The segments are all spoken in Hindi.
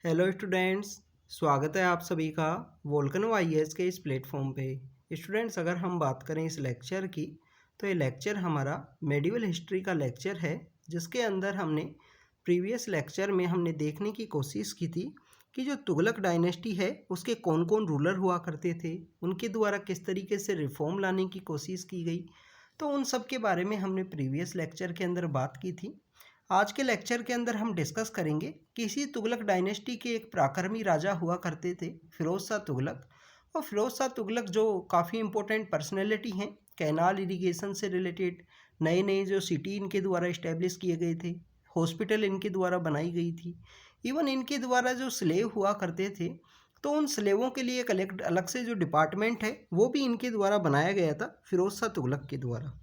Hello students. स्वागत है आप सभी का वोल्कनो आईएएस के इस प्लेटफॉर्म पे। स्टूडेंट्स, अगर हम बात करें इस लेक्चर की तो ये लेक्चर हमारा मेडिवल हिस्ट्री का लेक्चर है, जिसके अंदर हमने प्रीवियस लेक्चर में हमने देखने की कोशिश की थी कि जो तुगलक डायनेस्टी है उसके कौन कौन रूलर हुआ करते थे, उनके द्वारा किस तरीके से रिफॉर्म लाने की कोशिश की गई। तो उन सब के बारे में हमने प्रीवियस लेक्चर के अंदर बात की थी। आज के लेक्चर के अंदर हम डिस्कस करेंगे कि इसी तुगलक डायनेस्टी के एक पराक्रमी राजा हुआ करते थे, फिरोज शाह तुगलक। और फिरोज शाह तुगलक जो काफ़ी इंपॉर्टेंट पर्सनैलिटी हैं, कैनाल इरिगेशन से रिलेटेड नए नए जो सिटी इनके द्वारा इस्टेब्लिश किए गए थे, हॉस्पिटल इनके द्वारा बनाई गई थी, इवन इनके द्वारा जो स्लेव हुआ करते थे तो उन स्लेवों के लिए एक अलग से जो डिपार्टमेंट है वो भी इनके द्वारा बनाया गया था, फिरोज शाह तुगलक के द्वारा।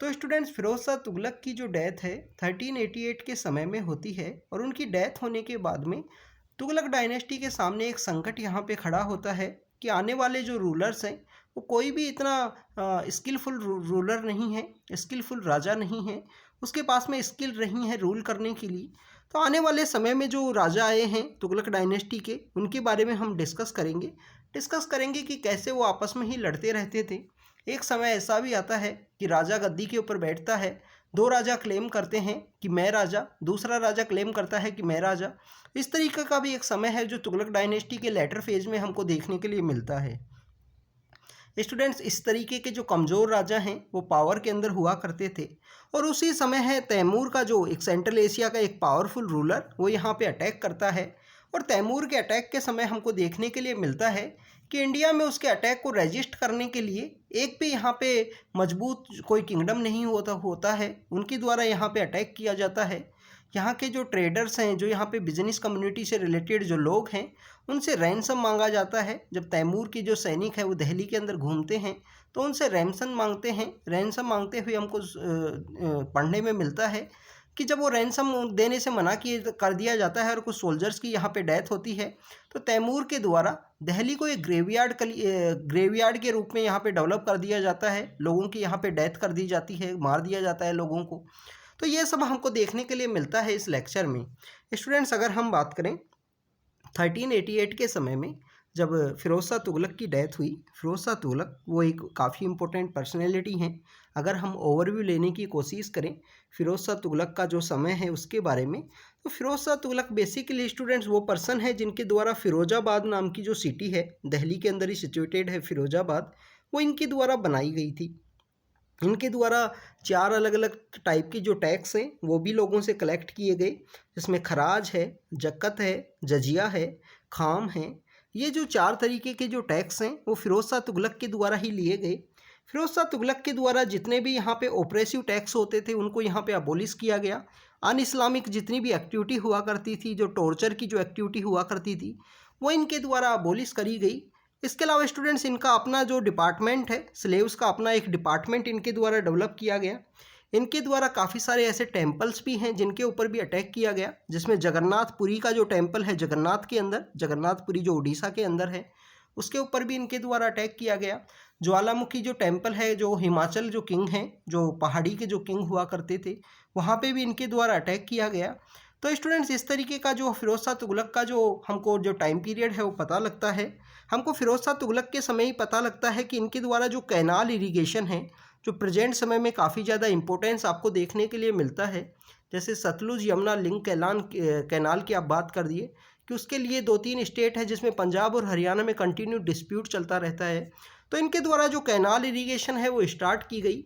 तो स्टूडेंट्स, फिरोज शाह तुगलक की जो डेथ है 1388 के समय में होती है, और उनकी डेथ होने के बाद में तुगलक डायनेस्टी के सामने एक संकट यहाँ पे खड़ा होता है कि आने वाले जो रूलर्स हैं वो कोई भी इतना स्किलफुल रूलर नहीं है, स्किलफुल राजा नहीं है, उसके पास में स्किल नहीं है रूल करने के लिए। तो आने वाले समय में जो राजा आए हैं तुगलक डायनेस्टी के, उनके बारे में हम डिस्कस करेंगे कि कैसे वो आपस में ही लड़ते रहते थे। एक समय ऐसा भी आता है कि राजा गद्दी के ऊपर बैठता है, दो राजा क्लेम करते हैं कि मैं राजा, दूसरा राजा क्लेम करता है कि मैं राजा। इस तरीके का भी एक समय है जो तुगलक डायनेस्टी के लेटर फेज में हमको देखने के लिए मिलता है। स्टूडेंट्स, इस तरीके के जो कमज़ोर राजा हैं वो पावर के अंदर हुआ करते थे, और उसी समय है तैमूर का जो एक सेंट्रल एशिया का एक पावरफुल रूलर वो यहाँ पे अटैक करता है। और तैमूर के अटैक के समय हमको देखने के लिए मिलता है कि इंडिया में उसके अटैक को रेजिस्ट करने के लिए एक भी यहाँ पे मजबूत कोई किंगडम नहीं होता है, उनके द्वारा यहाँ पे अटैक किया जाता है। यहाँ के जो ट्रेडर्स हैं, जो यहाँ पे बिजनेस कम्युनिटी से रिलेटेड जो लोग हैं, उनसे रैंसम मांगा जाता है। जब तैमूर के जो सैनिक हैं वो दिल्ली के अंदर घूमते हैं तो उनसे रैंसम मांगते हैं। रैंसम मांगते हुए हमको पढ़ने में मिलता है कि जब वो रैंसम देने से मना कर दिया जाता है और कुछ सोल्जर्स की यहाँ पे डेथ होती है, तो तैमूर के द्वारा दिल्ली को एक ग्रेवयार्ड के रूप में यहाँ पे डेवलप कर दिया जाता है। लोगों की यहाँ पे डेथ कर दी जाती है, मार दिया जाता है लोगों को। तो ये सब हमको देखने के लिए मिलता है इस लेक्चर में। स्टूडेंट्स, अगर हम बात करें 1388 के समय में जब फिरोज शाह तुगलक की डेथ हुई, फिरोज शाह तुगलक वो एक काफ़ी इंपॉर्टेंट पर्सनैलिटी हैं। अगर हम ओवरव्यू लेने की कोशिश करें फिरोज शाह तुगलक का जो समय है उसके बारे में, तो फिरोज शाह तुगलक बेसिकली स्टूडेंट्स वो पर्सन है जिनके द्वारा फिरोजाबाद नाम की जो सिटी है, दिल्ली के अंदर ही सिचुएटेड है फिरोजाबाद, वो इनके द्वारा बनाई गई थी। इनके द्वारा 4 अलग अलग टाइप की जो टैक्स हैं वो भी लोगों से कलेक्ट किए गए, जिसमें खराज है, जक़त है, जजिया है, खाम है। ये जो 4 तरीके के जो टैक्स हैं वो फिरोज शाह तुगलक के द्वारा ही लिए गए। फिरोज शाह तुगलक के द्वारा जितने भी यहाँ पे ओप्रेसिव टैक्स होते थे उनको यहाँ पे अबोलिश किया गया। अन इस्लामिक जितनी भी एक्टिविटी हुआ करती थी, जो टॉर्चर की जो एक्टिविटी हुआ करती थी, वो इनके द्वारा अबोलिश करी गई। इसके अलावा स्टूडेंट्स, इनका अपना जो डिपार्टमेंट है, स्लेव्स का अपना एक डिपार्टमेंट इनके द्वारा डेवलप किया गया। इनके द्वारा काफ़ी सारे ऐसे टेम्पल्स भी हैं जिनके ऊपर भी अटैक किया गया, जिसमें जगन्नाथपुरी का जो टेम्पल है जगन्नाथ के अंदर, जगन्नाथपुरी जो उड़ीसा के अंदर है, उसके ऊपर भी इनके द्वारा अटैक किया गया। ज्वालामुखी जो टेम्पल है, जो हिमाचल जो किंग हैं, जो पहाड़ी के जो किंग हुआ करते थे, वहाँ पे भी इनके द्वारा अटैक किया गया। तो स्टूडेंट्स, इस तरीके का जो फिरोज शाह तुगलक का जो हमको जो टाइम पीरियड है वो पता लगता है। हमको फिरोज शाह तुगलक के समय ही पता लगता है कि इनके द्वारा जो कैनाल इरिगेशन है, जो प्रेजेंट समय में काफ़ी ज़्यादा इंपॉर्टेंस आपको देखने के लिए मिलता है। जैसे सतलुज यमुना लिंक कैनाल की आप बात कर दिए कि उसके लिए 2-3 स्टेट है जिसमें पंजाब और हरियाणा में कंटिन्यू डिस्प्यूट चलता रहता है। तो इनके द्वारा जो कैनाल इरिगेशन है वो स्टार्ट की गई।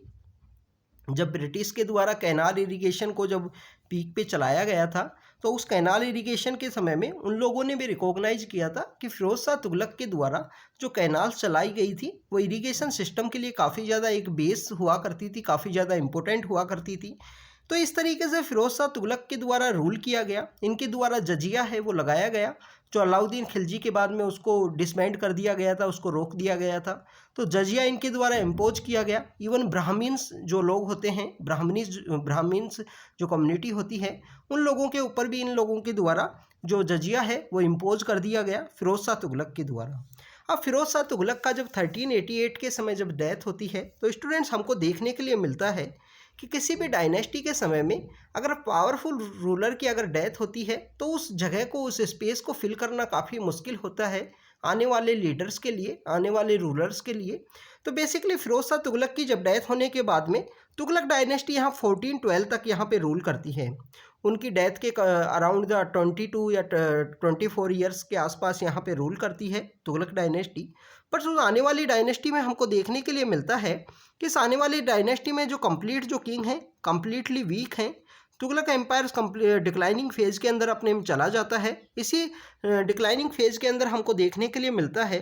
जब ब्रिटिश के द्वारा कैनाल इरिगेशन को जब पीक पे चलाया गया था, तो उस कैनाल इरिगेशन के समय में उन लोगों ने भी रिकॉग्नाइज किया था कि फिरोज शाह तुगलक के द्वारा जो कैनाल चलाई गई थी वो इरिगेशन सिस्टम के लिए काफ़ी ज़्यादा एक बेस हुआ करती थी, काफ़ी ज़्यादा इंपॉर्टेंट हुआ करती थी। तो इस तरीके से फिरोज शाह तुगलक के द्वारा रूल किया गया। इनके द्वारा जजिया है वो लगाया गया, जो अलाउद्दीन खिलजी के बाद में उसको डिसमेंट कर दिया गया था, उसको रोक दिया गया था। तो जजिया इनके द्वारा इम्पोज किया गया। इवन ब्राह्मण्स जो लोग होते हैं, ब्राह्मण्स जो कम्युनिटी होती है, उन लोगों के ऊपर भी इन लोगों के द्वारा जो जजिया है वो इम्पोज कर दिया गया फिरोज शाह तुगलक के द्वारा। अब फिरोज शाह तुगलक का जब 1388 के समय जब डेथ होती है, तो स्टूडेंट्स हमको देखने के लिए मिलता है कि किसी भी डायनेस्टी के समय में अगर पावरफुल रूलर की अगर डेथ होती है तो उस जगह को, उस स्पेस को फिल करना काफ़ी मुश्किल होता है आने वाले लीडर्स के लिए, आने वाले रूलर्स के लिए। तो बेसिकली फिरोज शाह तुगलक की जब डेथ होने के बाद में तुगलक डायनेस्टी यहाँ 1412 तक यहाँ पे रूल करती है। उनकी डेथ के अराउंड द 22 या 24 ईयर्स के आसपास यहाँ पे रूल करती है तुगलक डायनेस्टी। पर उस आने वाली डायनेस्टी में हमको देखने के लिए मिलता है कि इस आने वाली डायनेस्टी में जो कंप्लीट जो किंग हैं कंप्लीटली वीक हैं। तुगलक एम्पायर डिक्लाइनिंग फेज के अंदर अपने में चला जाता है। इसी डिक्लाइनिंग फेज के अंदर हमको देखने के लिए मिलता है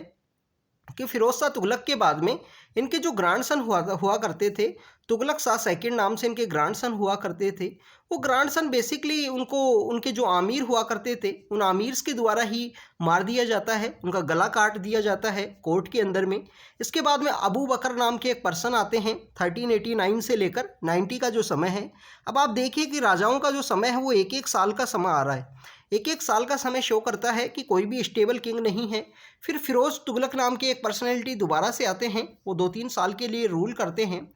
कि फिरोज शाह तुगलक के बाद में इनके जो ग्रैंडसन हुआ करते थे, तुगलक शाह सेकंड नाम से इनके ग्रैंडसन हुआ करते थे। वो ग्रैंडसन बेसिकली उनको उनके जो आमिर हुआ करते थे उन आमिर्स के द्वारा ही मार दिया जाता है, उनका गला काट दिया जाता है कोर्ट के अंदर में। इसके बाद में अबू बकर नाम के एक पर्सन आते हैं। 1389 से लेकर 90 का जो समय है, अब आप देखिए कि राजाओं का जो समय है वो एक एक साल का समय आ रहा है, एक एक साल का समय शो करता है कि कोई भी स्टेबल किंग नहीं है। फिर फिरोज तुगलक नाम के एक पर्सनैलिटी दोबारा से आते हैं, वो 2-3 साल के लिए रूल करते हैं।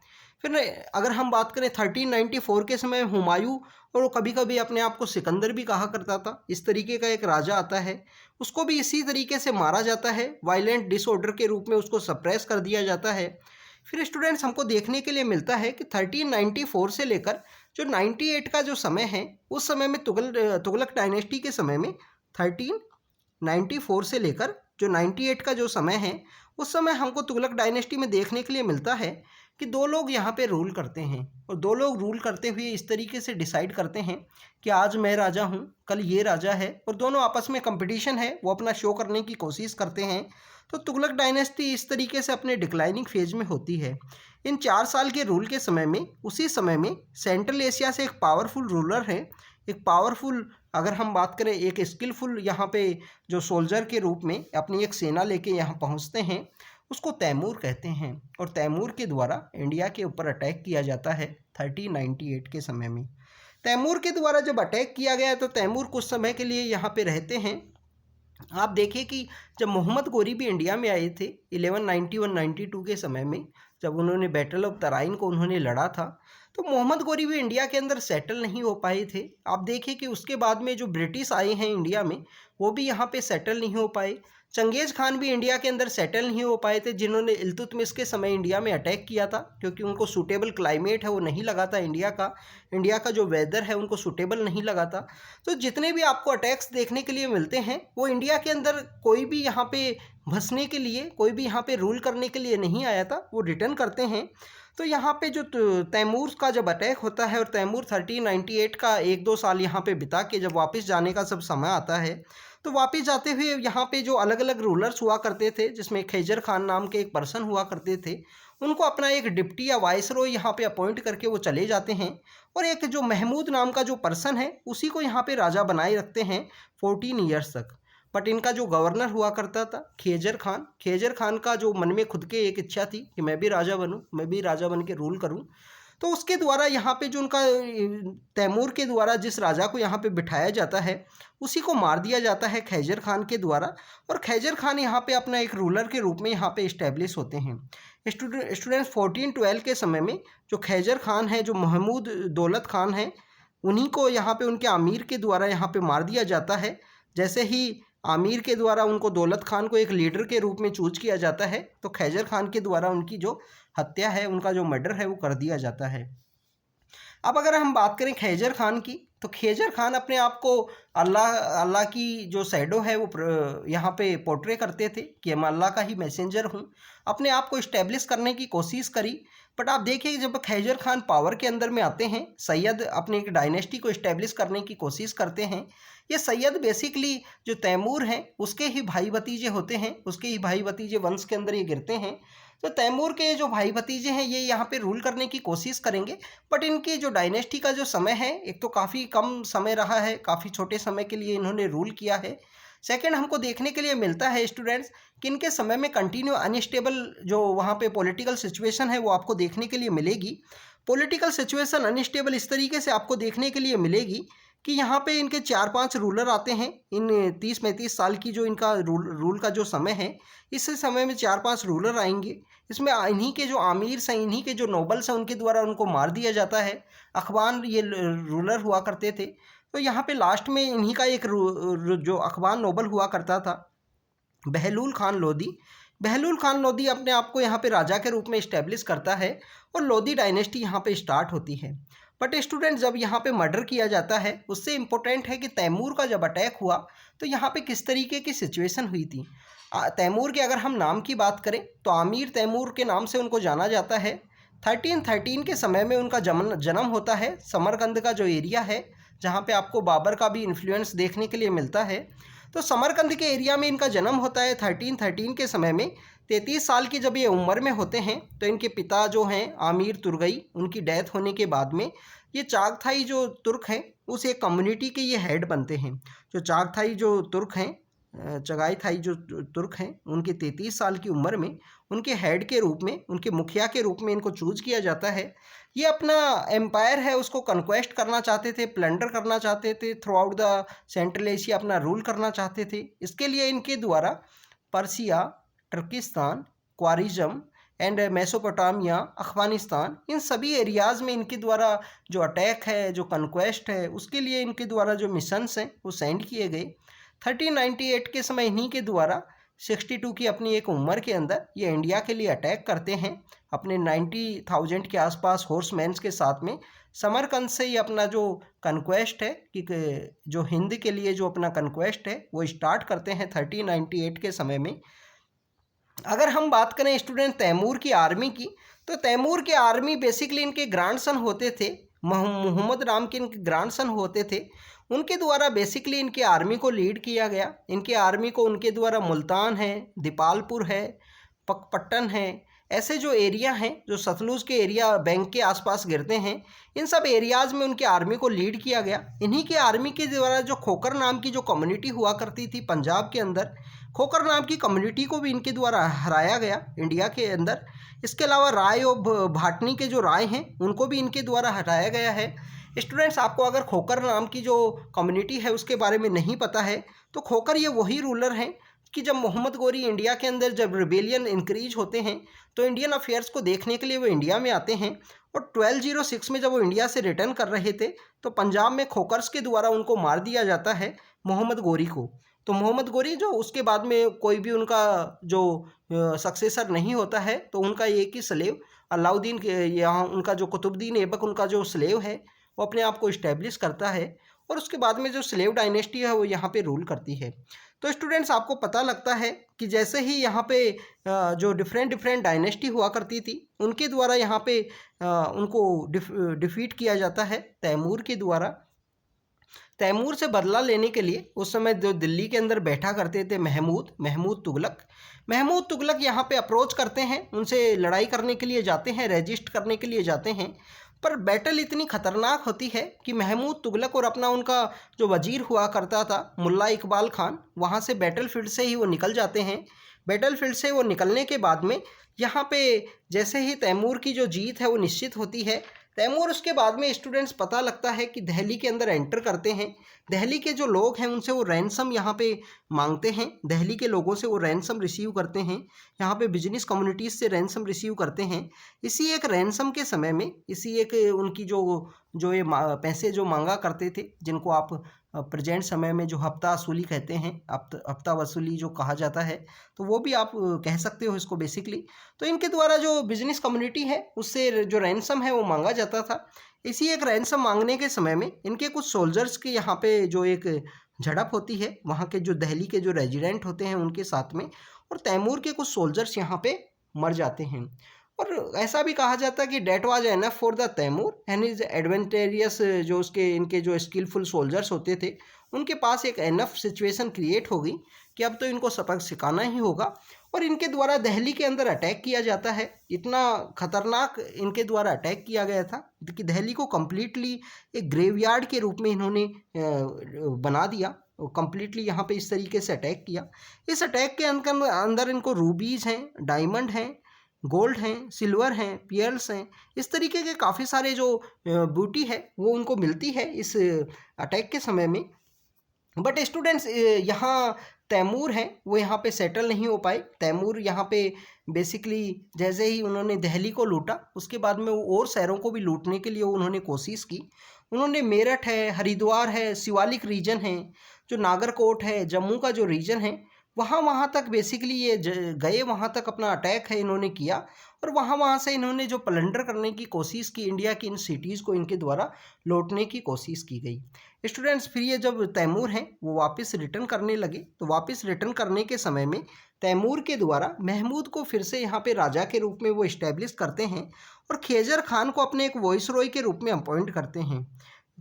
फिर अगर हम बात करें 1394 के समय हुमायूं, और वो कभी कभी अपने आप को सिकंदर भी कहा करता था, इस तरीके का एक राजा आता है, उसको भी इसी तरीके से मारा जाता है, वायलेंट डिसऑर्डर के रूप में उसको सप्रेस कर दिया जाता है। फिर स्टूडेंट्स हमको देखने के लिए मिलता है कि 1394 से लेकर जो 98 का जो समय है उस समय में तुगलक डायनेस्टी के समय में 1394 से लेकर जो 98 का जो समय है उस समय हमको तुगलक डायनेस्टी में देखने के लिए मिलता है कि दो लोग यहाँ पे रूल करते हैं, और दो लोग रूल करते हुए इस तरीके से डिसाइड करते हैं कि आज मैं राजा हूँ, कल ये राजा है, और दोनों आपस में कंपटीशन है, वो अपना शो करने की कोशिश करते हैं। तो तुगलक डायनेस्टी इस तरीके से अपने डिक्लाइनिंग फेज में होती है। इन 4 साल के रूल के समय में, उसी समय में सेंट्रल एशिया से एक पावरफुल रूलर है, एक पावरफुल, अगर हम बात करें एक स्किलफुल यहाँ पे जो सोल्जर के रूप में अपनी एक सेना लेके यहाँ पहुँचते हैं, उसको तैमूर कहते हैं। और तैमूर के द्वारा इंडिया के ऊपर अटैक किया जाता है 1398 के समय में। तैमूर के द्वारा जब अटैक किया गया तो तैमूर कुछ समय के लिए यहाँ पे रहते हैं। आप देखिए कि जब मोहम्मद गोरी भी इंडिया में आए थे 1191-92 के समय में, जब उन्होंने बैटल ऑफ तराइन को उन्होंने लड़ा था, तो मोहम्मद गोरी भी इंडिया के अंदर सेटल नहीं हो पाए थे। आप देखिए कि उसके बाद में जो ब्रिटिश आए हैं इंडिया में वो भी यहाँ पे सेटल नहीं हो पाए। चंगेज़ खान भी इंडिया के अंदर सेटल नहीं हो पाए थे, जिन्होंने इल्तुतमिश के समय इंडिया में अटैक किया था, क्योंकि उनको सूटेबल क्लाइमेट है वो नहीं लगा था, इंडिया का जो वेदर है उनको सूटेबल नहीं लगा था। तो जितने भी आपको अटैक्स देखने के लिए मिलते हैं वो इंडिया के अंदर कोई भी यहाँ पे बसने के लिए, कोई भी यहाँ पे रूल करने के लिए नहीं आया था, वो रिटर्न करते हैं। तो यहाँ पे जो तैमूर का जब अटैक होता है और तैमूर 1398 का 1-2 साल यहाँ पे बिता के जब वापस जाने का सब समय आता है, तो वापस जाते हुए यहाँ पे जो अलग अलग रूलर्स हुआ करते थे, जिसमें खैजर खान नाम के एक पर्सन हुआ करते थे, उनको अपना एक डिप्टी या वाइसरॉय यहाँ पे अपॉइंट करके वो चले जाते हैं, और एक जो महमूद नाम का जो पर्सन है उसी को यहाँ पे राजा बनाए रखते हैं 14 ईयर्स तक। बट इनका जो गवर्नर हुआ करता था खैजर खान का जो मन में खुद के एक इच्छा थी कि मैं भी राजा बनूं, मैं भी राजा बन के रूल करूं, तो उसके द्वारा यहाँ पे जो उनका तैमूर के द्वारा जिस राजा को यहाँ पे बिठाया जाता है उसी को मार दिया जाता है खैजर खान के द्वारा, और खैजर खान यहाँ पे अपना एक रूलर के रूप में यहाँ पे इस्टेब्लिश होते हैं। स्टूडेंट्स 1412 के समय में जो खैजर खान है, जो महमूद दौलत खान है, उन्हीं को यहाँ पे उनके आमिर के द्वारा यहाँ पे मार दिया जाता है। जैसे ही आमिर के द्वारा उनको दौलत खान को एक लीडर के रूप में चूज किया जाता है, तो खैजर खान के द्वारा उनकी जो हत्या है, उनका जो मर्डर है वो कर दिया जाता है। अब अगर हम बात करें खैजर खान की, तो खैजर खान अपने आप को अल्लाह की जो शैडो है वो यहाँ पे पोर्ट्रे करते थे कि मैं अल्लाह का ही मैसेंजर हूँ, अपने आप को इस्टेब्लिश करने की कोशिश करी। बट आप देखिए जब खैजर खान पावर के अंदर में आते हैं, सैयद अपने एक डायनेस्टी को इस्टेब्लिश करने की कोशिश करते हैं। ये सैयद बेसिकली जो तैमूर हैं उसके ही भाई भतीजे होते हैं, उसके ही भाई भतीजे वंश के अंदर ये गिरते हैं। तो तैमूर के जो भाई भतीजे हैं ये यहाँ पे रूल करने की कोशिश करेंगे, बट इनकी जो डायनेस्टी का जो समय है एक तो काफ़ी कम समय रहा है, काफ़ी छोटे समय के लिए इन्होंने रूल किया है। सेकंड हमको देखने के लिए मिलता है स्टूडेंट्स कि इनके समय में कंटिन्यू अनस्टेबल जो वहाँ पे पॉलिटिकल सिचुएशन है वो आपको देखने के लिए मिलेगी। पॉलिटिकल सिचुएशन अनस्टेबल इस तरीके से आपको देखने के लिए मिलेगी कि यहाँ पे इनके 4-5 रूलर आते हैं। इन 30-35 साल की जो इनका रूल का जो समय है, इस समय में 4-5 रूलर आएंगे। इसमें इन्हीं के जो आमिर हैं, इन्हीं के जो नोबल्स हैं, उनके द्वारा उनको मार दिया जाता है। अखबान ये रूलर हुआ करते थे। तो यहाँ पे लास्ट में इन्हीं का एक जो अखबान नोबल हुआ करता था, बहलूल खान लोदी। बहलूल खान लोदी अपने आप को यहाँ पे राजा के रूप में इस्टेब्लिश करता है और लोदी डायनेस्टी यहाँ पे स्टार्ट होती है। बट स्टूडेंट, जब यहाँ पे मर्डर किया जाता है, उससे इम्पोर्टेंट है कि तैमूर का जब अटैक हुआ तो यहाँ पे किस तरीके की सिचुएशन हुई थी। तैमूर के अगर हम नाम की बात करें तो आमिर तैमूर के नाम से उनको जाना जाता है। 1313 के समय में उनका जन्म होता है। समरकंद का जो एरिया है, जहाँ पे आपको बाबर का भी इन्फ्लुएंस देखने के लिए मिलता है, तो समरकंद के एरिया में इनका जन्म होता है 1313 के समय में। 33 साल की जब ये उम्र में होते हैं तो इनके पिता जो हैं आमिर तुर्गई, उनकी डेथ होने के बाद में ये चागथाई जो तुर्क हैं उस एक कम्युनिटी के ये हेड बनते हैं। जो चागथाई जो तुर्क हैं, चगाई थाई जो तुर्क हैं, उनके 33 साल की उम्र में उनके हेड के रूप में, उनके मुखिया के रूप में इनको चूज किया जाता है। ये अपना एम्पायर है उसको कन्क्वेस्ट करना चाहते थे, प्लंडर करना चाहते थे, through out the central Asia अपना रूल करना चाहते थे। इसके लिए इनके द्वारा पर्सिया, टर्किस्तान, क्वारिज्म एंड मेसोपोटामिया, अफ़गानिस्तान, इन सभी एरियाज़ में इनके द्वारा जो अटैक है, जो कन्क्वेस्ट है, उसके लिए इनके द्वारा जो मिशंस हैं वो सेंड किए गए। 1398 के समय इन्हीं के द्वारा 62 की अपनी एक उम्र के अंदर ये इंडिया के लिए अटैक करते हैं अपने 90,000 के आसपास हॉर्समैन्स के साथ में। समरकंद से ही अपना जो कन्क्वेस्ट है, कि जो हिंद के लिए जो अपना कन्क्वेस्ट है वो स्टार्ट करते हैं 1398 के समय में। अगर हम बात करें स्टूडेंट तैमूर की आर्मी की, तो तैमूर के आर्मी बेसिकली इनके ग्रैंडसन होते थे, मोहम्मद राम के इनके ग्रैंडसन होते थे। उनके द्वारा बेसिकली इनके आर्मी को लीड किया गया। इनके आर्मी को उनके द्वारा मुल्तान है, दीपालपुर है, पकपट्टन है, ऐसे जो एरिया हैं जो सतलुज के एरिया बैंक के आसपास गिरते हैं, इन सब एरियाज़ में उनके आर्मी को लीड किया गया। इन्हीं के आर्मी के द्वारा जो खोकर नाम की जो कम्युनिटी हुआ करती थी पंजाब के अंदर, खोकर नाम की कम्युनिटी को भी इनके द्वारा हराया गया इंडिया के अंदर। इसके अलावा राय और भाटनी के जो राय हैं उनको भी इनके द्वारा हटाया गया है। स्टूडेंट्स, आपको अगर खोकर नाम की जो कम्युनिटी है उसके बारे में नहीं पता है, तो खोकर ये वही रूलर हैं कि जब मोहम्मद गोरी इंडिया के अंदर जब रिबेलियन इंक्रीज होते हैं तो इंडियन अफेयर्स को देखने के लिए वो इंडिया में आते हैं। और 1206 में जब वो इंडिया से रिटर्न कर रहे थे तो पंजाब में खोकर्स के द्वारा उनको मार दिया जाता है, मोहम्मद गोरी को। तो मोहम्मद गोरी जो उसके बाद में कोई भी उनका जो सक्सेसर नहीं होता है, तो उनका एक ही स्लेव अलाउद्दीन के यहाँ, उनका जो कुतुबुद्दीन ऐबक उनका जो स्लेव है वो अपने आप को इस्टेब्लिश करता है। और उसके बाद में जो स्लेव डायनेस्टी है वो यहाँ पे रूल करती है। तो स्टूडेंट्स, आपको पता लगता है कि जैसे ही यहाँ पे जो डिफरेंट डायनेस्टी हुआ करती थी उनके द्वारा यहाँ पे उनको डिफीट किया जाता है तैमूर के द्वारा। तैमूर से बदला लेने के लिए उस समय जो दिल्ली के अंदर बैठा करते थे महमूद तुगलक यहाँ पे अप्रोच करते हैं, उनसे लड़ाई करने के लिए जाते हैं, रजिस्ट करने के लिए जाते हैं। पर बैटल इतनी ख़तरनाक होती है कि महमूद तुगलक और अपना उनका जो वजीर हुआ करता था मुल्ला इकबाल खान, वहाँ से बैटलफील्ड से ही वो निकल जाते हैं। बैटलफील्ड से वो निकलने के बाद में यहाँ पे जैसे ही तैमूर की जो जीत है वो निश्चित होती है, तैमूर उसके बाद में स्टूडेंट्स पता लगता है कि दिल्ली के अंदर एंटर करते हैं। दिल्ली के जो लोग हैं उनसे वो रैंसम यहाँ पे मांगते हैं, दिल्ली के लोगों से वो रैंसम रिसीव करते हैं, यहाँ पे बिजनेस कम्युनिटीज़ से रैंसम रिसीव करते हैं। इसी एक रैंसम के समय में, इसी एक उनकी जो ये पैसे जो मांगा करते थे, जिनको आप प्रेजेंट समय में जो हफ्ता वसूली कहते हैं, हफ्ता वसूली जो कहा जाता है, तो वो भी आप कह सकते हो इसको बेसिकली। तो इनके द्वारा जो बिजनेस कम्युनिटी है उससे जो रैंसम है वो मांगा जाता था। इसी एक रैंसम मांगने के समय में इनके कुछ सोल्जर्स के यहाँ पे जो एक झड़प होती है वहाँ के जो दिल्ली के जो रेजिडेंट होते हैं उनके साथ में, और तैमूर के कुछ सोल्जर्स यहाँ पे मर जाते हैं। और ऐसा भी कहा जाता है कि that was enough for the Timur and is adventurous, जो उसके इनके जो स्किलफुल सोल्जर्स होते थे उनके पास एक एनफ सिचुएशन क्रिएट हो गई कि अब तो इनको सबक सिखाना ही होगा। और इनके द्वारा दिल्ली के अंदर अटैक किया जाता है। इतना खतरनाक इनके द्वारा अटैक किया गया था कि दिल्ली को कम्प्लीटली एक ग्रेवयार्ड के रूप में इन्होंने बना दिया। कम्प्लीटली यहाँ पे इस तरीके से अटैक किया। इस अटैक के अंदर इनको रूबीज़ हैं, डायमंड हैं, गोल्ड हैं, सिल्वर हैं, पियर्स हैं, इस तरीके के काफ़ी सारे जो बूटी है वो उनको मिलती है इस अटैक के समय में। बट स्टूडेंट्स यहाँ तैमूर हैं वो यहाँ पे सेटल नहीं हो पाए। तैमूर यहाँ पे बेसिकली जैसे ही उन्होंने दिल्ली को लूटा उसके बाद में वो और शहरों को भी लूटने के लिए उन्होंने कोशिश की। उन्होंने मेरठ है, हरिद्वार है, शिवालिक रीजन है, जो नागरकोट है, जम्मू का जो रीजन है, वहाँ तक बेसिकली ये गए, वहाँ तक अपना अटैक है इन्होंने किया और वहाँ से इन्होंने जो प्लंडर करने की कोशिश की, इंडिया की इन सिटीज़ को इनके द्वारा लौटने की कोशिश की गई। स्टूडेंट्स फिर ये जब तैमूर हैं वो वापस रिटर्न करने लगे, तो वापस रिटर्न करने के समय में तैमूर के द्वारा महमूद को फिर से यहाँ पे राजा के रूप में वो इस्टेब्लिश करते हैं और खेजर खान को अपने एक वॉइसरॉय के रूप में अपॉइंट करते हैं।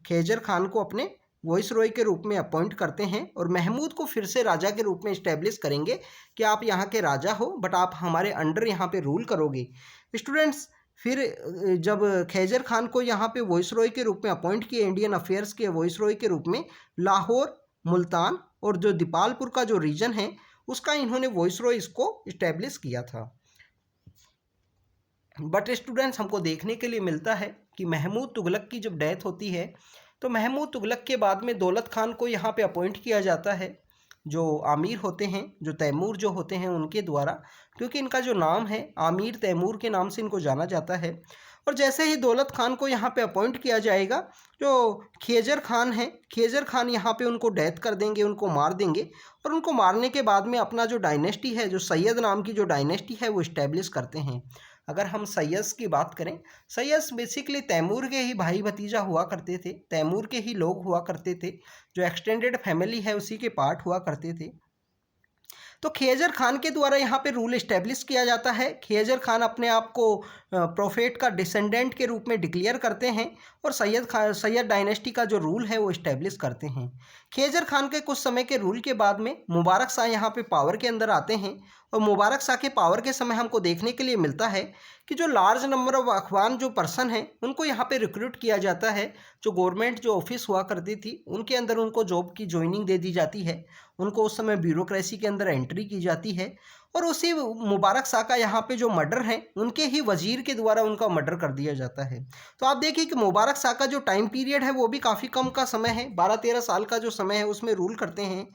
खेजर खान को अपने वॉइसरॉय के रूप में अपॉइंट करते हैं और महमूद को फिर से राजा के रूप में इस्टेब्लिश करेंगे कि आप यहाँ के राजा हो बट आप हमारे अंडर यहाँ पे रूल करोगे। स्टूडेंट्स फिर जब खैजर खान को यहाँ पे वॉइसरॉय के रूप में अपॉइंट किया, इंडियन अफेयर्स के वॉइसरॉय के रूप में, लाहौर, मुल्तान और जो दीपालपुर का जो रीजन है उसका इन्होंने वॉइसरॉय इसको इस्टेब्लिश किया था। बट स्टूडेंट्स हमको देखने के लिए मिलता है कि महमूद तुगलक की जब डेथ होती है तो महमूद तुगलक के बाद में दौलत खान को यहाँ पे अपॉइंट किया जाता है, जो आमिर होते हैं, जो तैमूर जो होते हैं उनके द्वारा, क्योंकि इनका जो नाम है आमिर तैमूर के नाम से इनको जाना जाता है। और जैसे ही दौलत खान को यहाँ पे अपॉइंट किया जाएगा, जो खेजर खान है, खेजर खान यहाँ पे उनको डेथ कर देंगे, उनको मार देंगे और उनको मारने के बाद में अपना जो डायनेस्टी है, जो सैयद नाम की जो डायनेस्टी है वो इस्टेब्लिश करते हैं। अगर हम सैयद की बात करें, सैयद बेसिकली तैमूर के ही भाई भतीजा हुआ करते थे, तैमूर के ही लोग हुआ करते थे, जो एक्सटेंडेड फैमिली है उसी के पार्ट हुआ करते थे। तो खेजर खान के द्वारा यहाँ पे रूल इस्टेब्लिश किया जाता है। खेजर खान अपने आप को प्रोफेट का डिसेंडेंट के रूप में डिक्लेयर करते हैं और सैयद डायनेस्टी का जो रूल है वो इस्टेब्लिश करते हैं। खेजर खान के कुछ समय के रूल के बाद में मुबारक शाह यहाँ पे पावर के अंदर आते हैं और मुबारक शाह के पावर के समय हमको देखने के लिए मिलता है कि जो लार्ज नंबर ऑफ अखवान जो पर्सन हैं उनको यहाँ पे रिक्रूट किया जाता है। जो गवर्नमेंट जो ऑफिस हुआ करती थी उनके अंदर उनको जॉब की ज्वाइनिंग दे दी जाती है, उनको उस समय ब्यूरोक्रेसी के अंदर एंट्री की जाती है और उसी मुबारक शाह का यहाँ पे जो मर्डर है उनके ही वजीर के द्वारा उनका मर्डर कर दिया जाता है। तो आप देखिए कि मुबारक शाह का जो टाइम पीरियड है वो भी काफ़ी कम का समय है, 12-13 साल का जो समय है उसमें रूल करते हैं।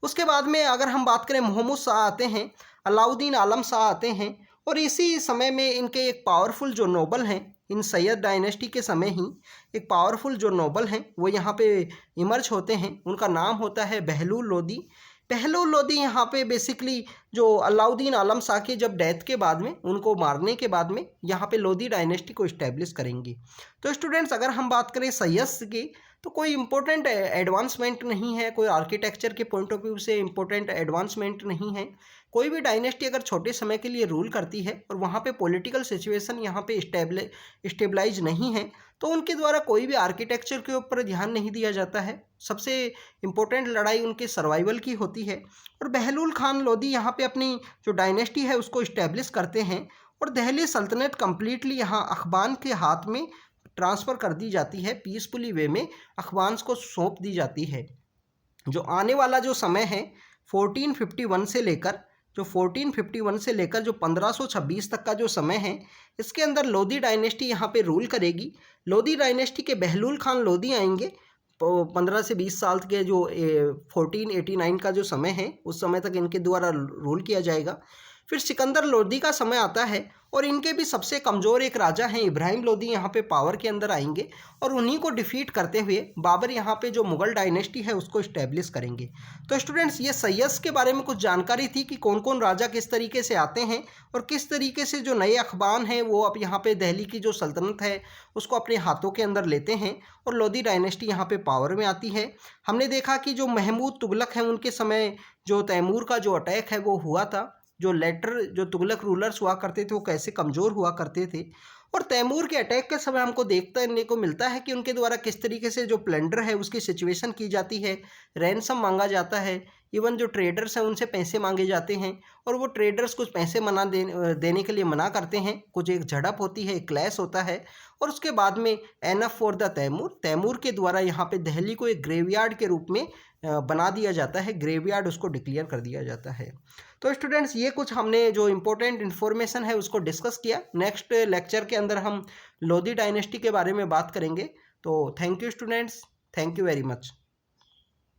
उसके बाद में अगर हम बात करें, मोहम्मद शाह आते हैं, अलाउद्दीन आलम शाह आते हैं और इसी समय में इनके एक पावरफुल जो नोबल हैं, इन सैयद डायनेस्टी के समय ही एक पावरफुल जो नोबल हैं वो यहाँ पे इमर्ज होते हैं। उनका नाम होता है बहलूल लोदी। बहलूल लोदी यहाँ पे बेसिकली जो अलाउद्दीन आलम शाह के जब डेथ के बाद में, उनको मारने के बाद में यहाँ पे लोदी डायनेस्टी को इस्टेब्लिश करेंगे। तो स्टूडेंट्स अगर हम बात करें सैयद की, तो कोई इंपॉर्टेंट एडवांसमेंट नहीं है, कोई आर्किटेक्चर के पॉइंट ऑफ व्यू से इंपॉर्टेंट एडवांसमेंट नहीं है। कोई भी डायनेस्टी अगर छोटे समय के लिए रूल करती है और वहाँ पे पॉलिटिकल सिचुएशन यहाँ पे स्टेबलाइज नहीं है तो उनके द्वारा कोई भी आर्किटेक्चर के ऊपर ध्यान नहीं दिया जाता है। सबसे इम्पोर्टेंट लड़ाई उनके सर्वाइवल की होती है और बहलूल खान लोदी यहाँ पे अपनी जो डायनेस्टी है उसको इस्टेब्लिश करते हैं और दिल्ली सल्तनत कम्प्लीटली यहाँ अखबान के हाथ में ट्रांसफ़र कर दी जाती है, पीसफुली वे में अखबान को सौंप दी जाती है। जो आने वाला जो समय है 1451 से लेकर जो 1451 से लेकर जो 1526 तक का जो समय है, इसके अंदर लोदी डायनेस्टी यहाँ पे रूल करेगी। लोदी डायनेस्टी के बहलूल खान लोदी आएंगे, 15 से 20 साल के जो 1489 का जो समय है उस समय तक इनके द्वारा रूल किया जाएगा। फिर सिकंदर लोदी का समय आता है और इनके भी सबसे कमज़ोर एक राजा हैं इब्राहिम लोदी यहाँ पे पावर के अंदर आएंगे और उन्हीं को डिफीट करते हुए बाबर यहाँ पे जो मुग़ल डायनेस्टी है उसको इस्टेब्लिश करेंगे। तो स्टूडेंट्स ये सैयद के बारे में कुछ जानकारी थी कि कौन कौन राजा किस तरीके से आते हैं और किस तरीके से जो नए अखबान हैं वो अब यहाँ पे दिल्ली की जो सल्तनत है उसको अपने हाथों के अंदर लेते हैं और लोदी डायनेस्टी यहाँ पे पावर में आती है। हमने देखा कि जो महमूद तुगलक हैं उनके समय जो तैमूर का जो अटैक है वो हुआ था, जो लेटर जो तुगलक रूलर्स हुआ करते थे वो कैसे कमज़ोर हुआ करते थे और तैमूर के अटैक के समय हमको देखने को मिलता है कि उनके द्वारा किस तरीके से जो प्लंडर है उसकी सिचुएशन की जाती है, रैनसम मांगा जाता है, इवन जो ट्रेडर्स हैं उनसे पैसे मांगे जाते हैं और वो ट्रेडर्स कुछ पैसे देने के लिए मना करते हैं। कुछ एक झड़प होती है, एक क्लैश होता है और उसके बाद में एनफ फॉर द तैमूर के द्वारा यहाँ पे दिल्ली को एक ग्रेवयार्ड के रूप में बना दिया जाता है। ग्रेवयार्ड उसको डिक्लेयर कर दिया जाता है। तो स्टूडेंट्स, ये कुछ हमने जो इम्पोर्टेंट इन्फॉर्मेशन है उसको डिस्कस किया। नेक्स्ट लेक्चर के अंदर हम लोधी डायनेस्टी के बारे में बात करेंगे। तो thank you students, thank you very much.